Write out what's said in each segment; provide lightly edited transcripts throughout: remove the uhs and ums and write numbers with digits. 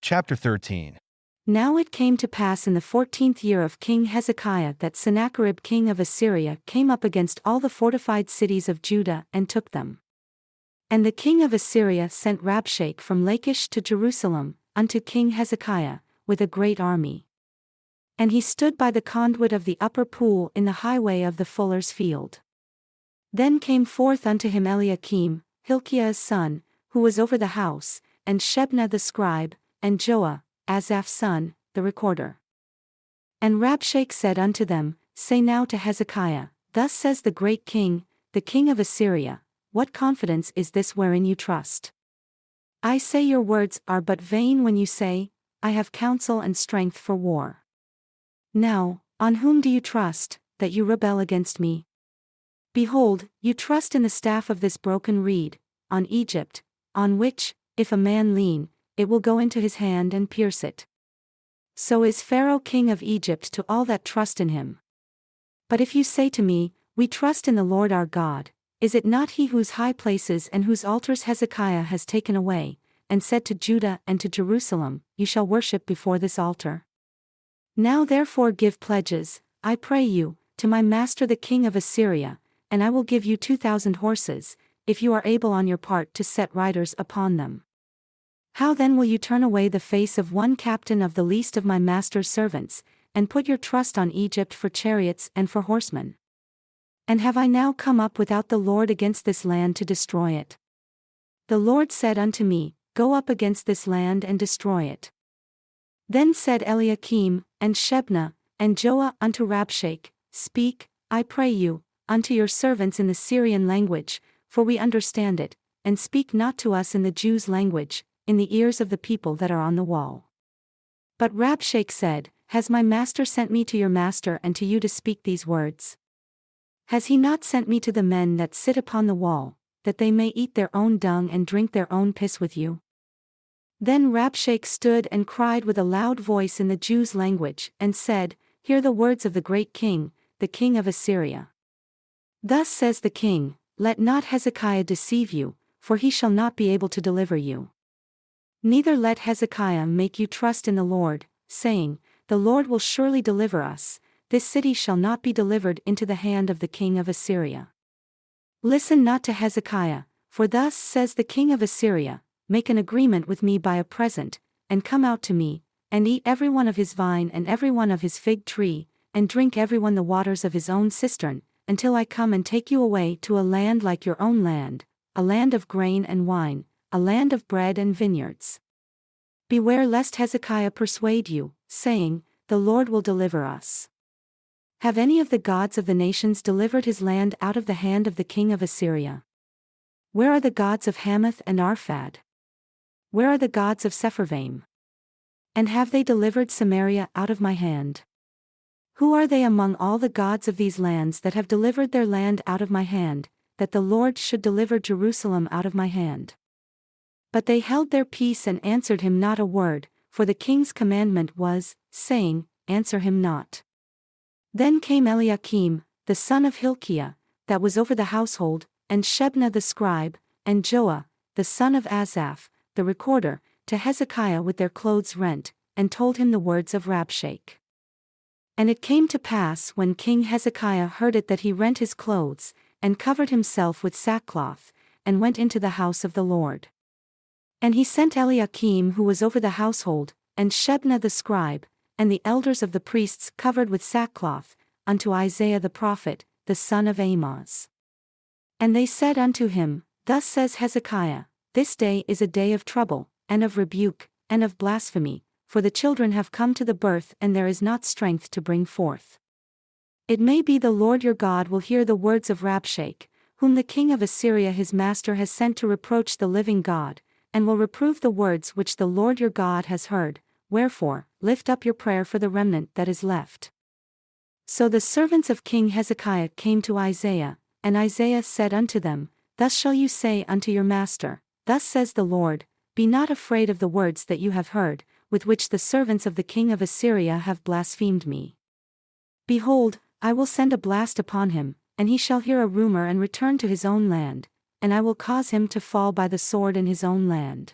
Chapter 13. Now it came to pass in the 14th year of King Hezekiah that Sennacherib king of Assyria came up against all the fortified cities of Judah and took them. And the king of Assyria sent Rabshakeh from Lachish to Jerusalem, unto King Hezekiah, with a great army. And he stood by the conduit of the upper pool in the highway of the fuller's field. Then came forth unto him Eliakim, Hilkiah's son, who was over the house, and Shebna the scribe, and Joah, Asaph's son, the recorder. And Rabshakeh said unto them, Say now to Hezekiah, Thus says the great king, the king of Assyria, What confidence is this wherein you trust? I say your words are but vain when you say, I have counsel and strength for war. Now, on whom do you trust, that you rebel against me? Behold, you trust in the staff of this broken reed, on Egypt, on which, if a man lean, it will go into his hand and pierce it. So is Pharaoh king of Egypt to all that trust in him. But if you say to me, We trust in the Lord our God, is it not he whose high places and whose altars Hezekiah has taken away, and said to Judah and to Jerusalem, You shall worship before this altar? Now therefore give pledges, I pray you, to my master the king of Assyria, and I will give you 2,000 horses, if you are able on your part to set riders upon them. How then will you turn away the face of one captain of the least of my master's servants, and put your trust on Egypt for chariots and for horsemen? And have I now come up without the Lord against this land to destroy it? The Lord said unto me, Go up against this land and destroy it. Then said Eliakim, and Shebna, and Joah unto Rabshakeh, Speak, I pray you, unto your servants in the Syrian language, for we understand it, and speak not to us in the Jews' language, in the ears of the people that are on the wall. But Rabshakeh said, Has my master sent me to your master and to you to speak these words? Has he not sent me to the men that sit upon the wall, that they may eat their own dung and drink their own piss with you? Then Rabshakeh stood and cried with a loud voice in the Jews' language, and said, Hear the words of the great king, the king of Assyria. Thus says the king, Let not Hezekiah deceive you, for he shall not be able to deliver you. Neither let Hezekiah make you trust in the Lord, saying, The Lord will surely deliver us, this city shall not be delivered into the hand of the king of Assyria. Listen not to Hezekiah, for thus says the king of Assyria, Make an agreement with me by a present, and come out to me, and eat every one of his vine and every one of his fig tree, and drink every one the waters of his own cistern, until I come and take you away to a land like your own land, a land of grain and wine, a land of bread and vineyards. Beware lest Hezekiah persuade you, saying, The Lord will deliver us. Have any of the gods of the nations delivered his land out of the hand of the king of Assyria? Where are the gods of Hamath and Arphad? Where are the gods of Sepharvaim? And have they delivered Samaria out of my hand? Who are they among all the gods of these lands that have delivered their land out of my hand, that the Lord should deliver Jerusalem out of my hand? But they held their peace and answered him not a word, for the king's commandment was, saying, Answer him not. Then came Eliakim, the son of Hilkiah, that was over the household, and Shebna the scribe, and Joah, the son of Asaph, the recorder, to Hezekiah with their clothes rent, and told him the words of Rabshakeh. And it came to pass when King Hezekiah heard it that he rent his clothes, and covered himself with sackcloth, and went into the house of the Lord. And he sent Eliakim who was over the household, and Shebna the scribe, and the elders of the priests covered with sackcloth, unto Isaiah the prophet, the son of Amoz. And they said unto him, Thus says Hezekiah, This day is a day of trouble, and of rebuke, and of blasphemy, for the children have come to the birth and there is not strength to bring forth. It may be the Lord your God will hear the words of Rabshakeh, whom the king of Assyria his master has sent to reproach the living God, and will reprove the words which the Lord your God has heard, wherefore, lift up your prayer for the remnant that is left. So the servants of King Hezekiah came to Isaiah, and Isaiah said unto them, Thus shall you say unto your master, Thus says the Lord, Be not afraid of the words that you have heard, with which the servants of the king of Assyria have blasphemed me. Behold, I will send a blast upon him, and he shall hear a rumor and return to his own land, and I will cause him to fall by the sword in his own land.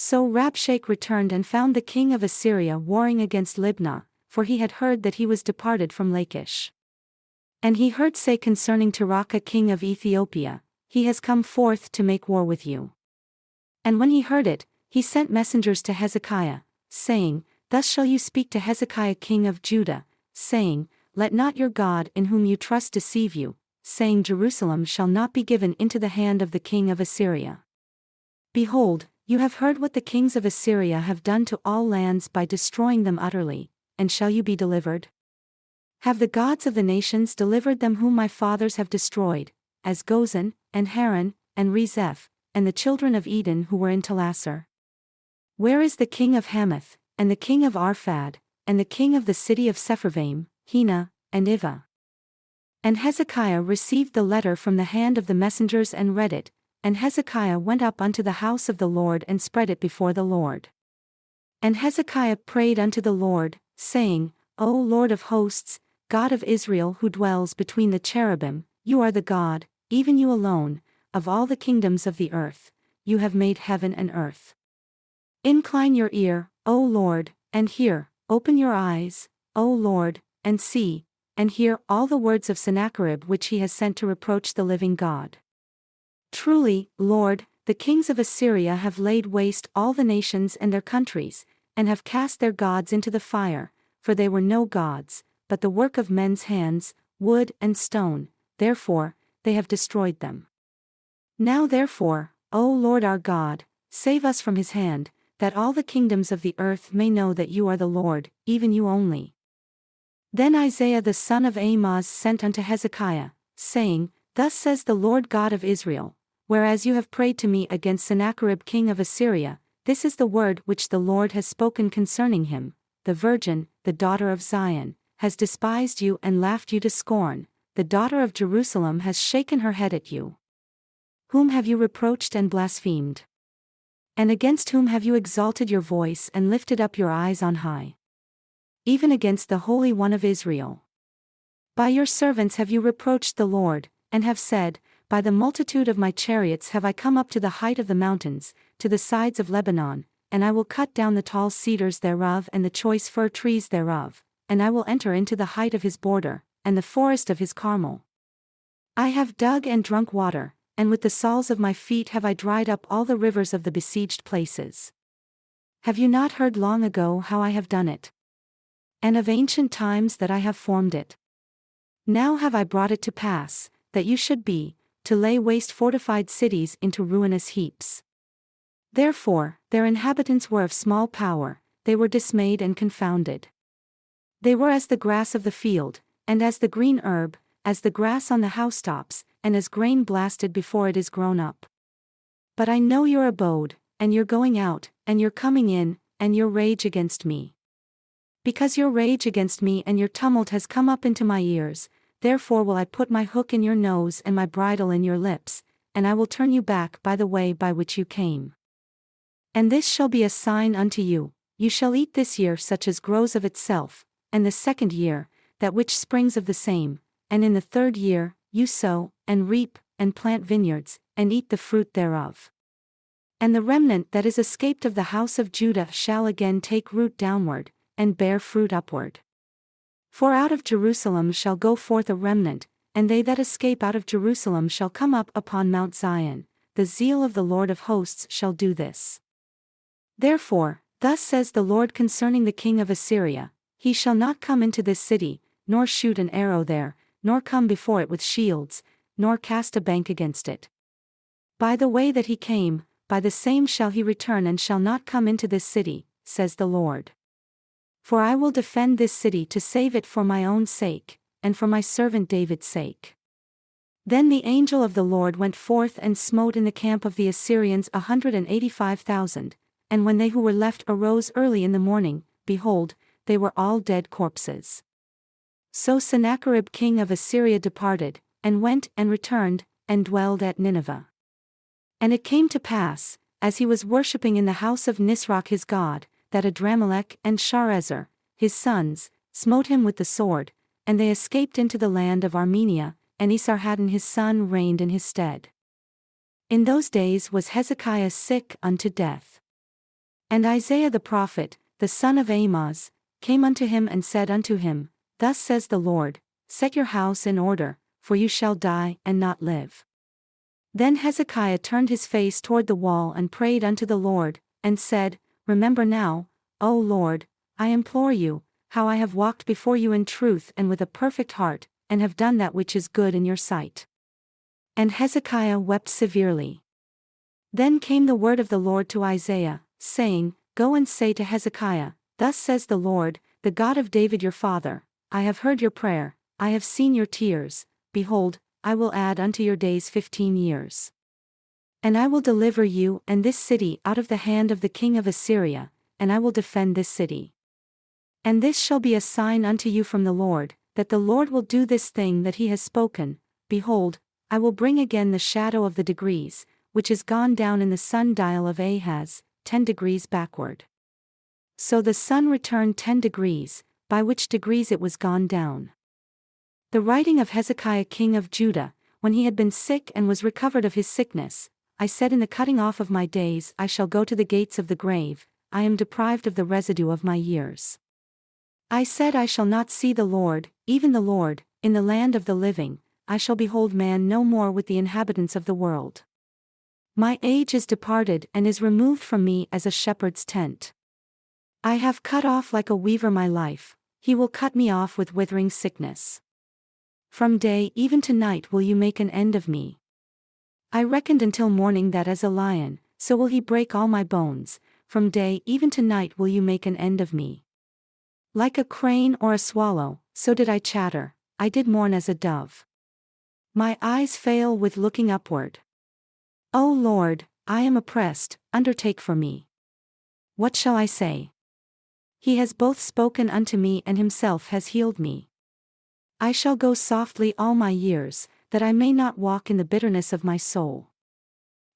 So Rabshakeh returned and found the king of Assyria warring against Libnah, for he had heard that he was departed from Lachish. And he heard say concerning Tirhakah king of Ethiopia, he has come forth to make war with you. And when he heard it, he sent messengers to Hezekiah, saying, Thus shall you speak to Hezekiah king of Judah, saying, Let not your God in whom you trust deceive you, saying Jerusalem shall not be given into the hand of the king of Assyria. Behold, you have heard what the kings of Assyria have done to all lands by destroying them utterly, and shall you be delivered? Have the gods of the nations delivered them whom my fathers have destroyed, as Gozan, and Haran, and Rezeph, and the children of Eden who were in Telassar? Where is the king of Hamath, and the king of Arphad, and the king of the city of Sepharvaim, Hena, and Ivah? And Hezekiah received the letter from the hand of the messengers and read it, and Hezekiah went up unto the house of the Lord and spread it before the Lord. And Hezekiah prayed unto the Lord, saying, O Lord of hosts, God of Israel who dwells between the cherubim, you are the God, even you alone, of all the kingdoms of the earth, you have made heaven and earth. Incline your ear, O Lord, and hear, open your eyes, O Lord, and see, and hear all the words of Sennacherib which he has sent to reproach the living God. Truly, Lord, the kings of Assyria have laid waste all the nations and their countries, and have cast their gods into the fire, for they were no gods, but the work of men's hands, wood and stone, therefore, they have destroyed them. Now therefore, O Lord our God, save us from his hand, that all the kingdoms of the earth may know that you are the Lord, even you only. Then Isaiah the son of Amoz sent unto Hezekiah, saying, Thus says the Lord God of Israel, Whereas you have prayed to me against Sennacherib king of Assyria, this is the word which the Lord has spoken concerning him, the virgin, the daughter of Zion, has despised you and laughed you to scorn, the daughter of Jerusalem has shaken her head at you. Whom have you reproached and blasphemed? And against whom have you exalted your voice and lifted up your eyes on high? Even against the Holy One of Israel. By your servants have you reproached the Lord, and have said, By the multitude of my chariots have I come up to the height of the mountains, to the sides of Lebanon, and I will cut down the tall cedars thereof and the choice fir trees thereof, and I will enter into the height of his border, and the forest of his Carmel. I have dug and drunk water, and with the soles of my feet have I dried up all the rivers of the besieged places. Have you not heard long ago how I have done it? And of ancient times that I have formed it? Now have I brought it to pass, that you should be, to lay waste fortified cities into ruinous heaps. Therefore, their inhabitants were of small power, they were dismayed and confounded. They were as the grass of the field, and as the green herb, as the grass on the housetops, and as grain blasted before it is grown up. But I know your abode, and your going out, and your coming in, and your rage against me. Because your rage against me and your tumult has come up into my ears, therefore will I put my hook in your nose and my bridle in your lips, and I will turn you back by the way by which you came. And this shall be a sign unto you, you shall eat this year such as grows of itself, and the second year, that which springs of the same, and in the third year, you sow, and reap, and plant vineyards, and eat the fruit thereof. And the remnant that is escaped of the house of Judah shall again take root downward, and bear fruit upward. For out of Jerusalem shall go forth a remnant, and they that escape out of Jerusalem shall come up upon Mount Zion, the zeal of the Lord of hosts shall do this. Therefore, thus says the Lord concerning the king of Assyria, he shall not come into this city, nor shoot an arrow there, nor come before it with shields, nor cast a bank against it. By the way that he came, by the same shall he return and shall not come into this city, says the Lord. For I will defend this city to save it for my own sake, and for my servant David's sake. Then the angel of the Lord went forth and smote in the camp of the Assyrians 185,000, and when they who were left arose early in the morning, behold, they were all dead corpses. So Sennacherib king of Assyria departed, and went and returned, and dwelled at Nineveh. And it came to pass, as he was worshipping in the house of Nisroch his god, that Adramelech and Sharezer, his sons, smote him with the sword, and they escaped into the land of Armenia, and Esarhaddon his son reigned in his stead. In those days was Hezekiah sick unto death. And Isaiah the prophet, the son of Amoz, came unto him and said unto him, Thus says the Lord, Set your house in order, for you shall die and not live. Then Hezekiah turned his face toward the wall and prayed unto the Lord, and said, Remember now, O Lord, I implore you, how I have walked before you in truth and with a perfect heart, and have done that which is good in your sight. And Hezekiah wept severely. Then came the word of the Lord to Isaiah, saying, Go and say to Hezekiah, Thus says the Lord, the God of David your father, I have heard your prayer, I have seen your tears, behold, I will add unto your days 15 years. And I will deliver you and this city out of the hand of the king of Assyria, and I will defend this city. And this shall be a sign unto you from the Lord, that the Lord will do this thing that he has spoken. Behold, I will bring again the shadow of the degrees, which is gone down in the sundial of Ahaz, 10 degrees backward. So the sun returned 10 degrees, by which degrees it was gone down. The writing of Hezekiah king of Judah, when he had been sick and was recovered of his sickness, I said in the cutting off of my days I shall go to the gates of the grave, I am deprived of the residue of my years. I said I shall not see the Lord, even the Lord, in the land of the living, I shall behold man no more with the inhabitants of the world. My age is departed and is removed from me as a shepherd's tent. I have cut off like a weaver my life, he will cut me off with withering sickness. From day even to night will you make an end of me. I reckoned until morning that as a lion, so will he break all my bones, from day even to night will you make an end of me. Like a crane or a swallow, so did I chatter, I did mourn as a dove. My eyes fail with looking upward. O Lord, I am oppressed, undertake for me. What shall I say? He has both spoken unto me and himself has healed me. I shall go softly all my years, that I may not walk in the bitterness of my soul.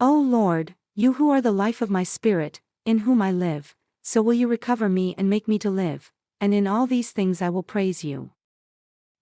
O Lord, you who are the life of my spirit, in whom I live, so will you recover me and make me to live, and in all these things I will praise you.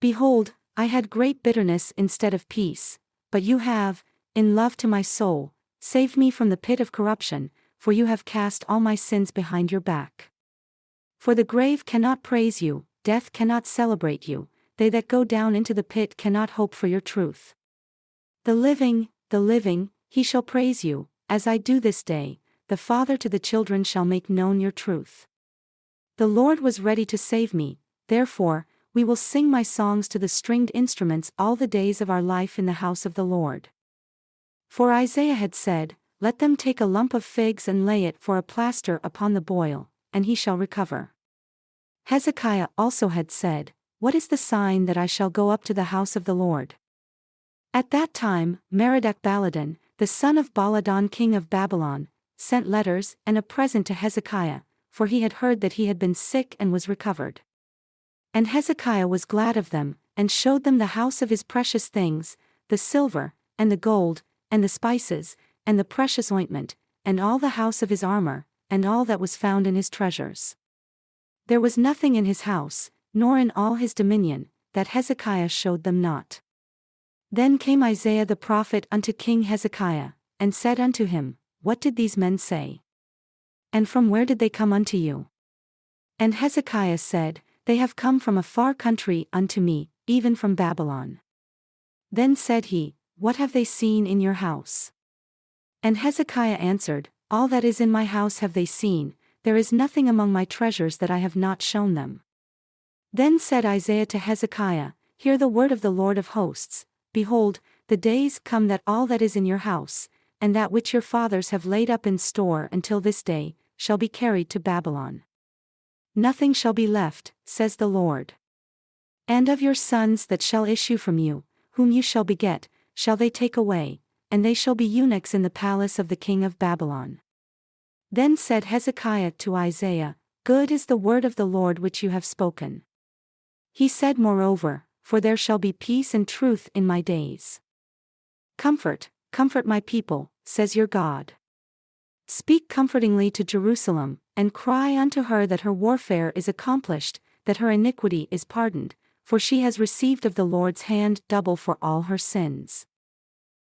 Behold, I had great bitterness instead of peace, but you have, in love to my soul, saved me from the pit of corruption, for you have cast all my sins behind your back. For the grave cannot praise you, death cannot celebrate you, they that go down into the pit cannot hope for your truth. The living, he shall praise you, as I do this day, the father to the children shall make known your truth. The Lord was ready to save me, therefore, we will sing my songs to the stringed instruments all the days of our life in the house of the Lord. For Isaiah had said, Let them take a lump of figs and lay it for a plaster upon the boil, and he shall recover. Hezekiah also had said, What is the sign that I shall go up to the house of the Lord? At that time, Merodach-Baladan, the son of Baladan king of Babylon, sent letters and a present to Hezekiah, for he had heard that he had been sick and was recovered. And Hezekiah was glad of them, and showed them the house of his precious things, the silver, and the gold, and the spices, and the precious ointment, and all the house of his armor, and all that was found in his treasures. There was nothing in his house, nor in all his dominion, that Hezekiah showed them not. Then came Isaiah the prophet unto King Hezekiah, and said unto him, What did these men say? And from where did they come unto you? And Hezekiah said, They have come from a far country unto me, even from Babylon. Then said he, What have they seen in your house? And Hezekiah answered, All that is in my house have they seen, there is nothing among my treasures that I have not shown them. Then said Isaiah to Hezekiah, Hear the word of the Lord of hosts, Behold, the days come that all that is in your house, and that which your fathers have laid up in store until this day, shall be carried to Babylon. Nothing shall be left, says the Lord. And of your sons that shall issue from you, whom you shall beget, shall they take away, and they shall be eunuchs in the palace of the king of Babylon. Then said Hezekiah to Isaiah, Good is the word of the Lord which you have spoken. He said moreover, For there shall be peace and truth in my days. Comfort, comfort my people, says your God. Speak comfortingly to Jerusalem, and cry unto her that her warfare is accomplished, that her iniquity is pardoned, for she has received of the Lord's hand double for all her sins.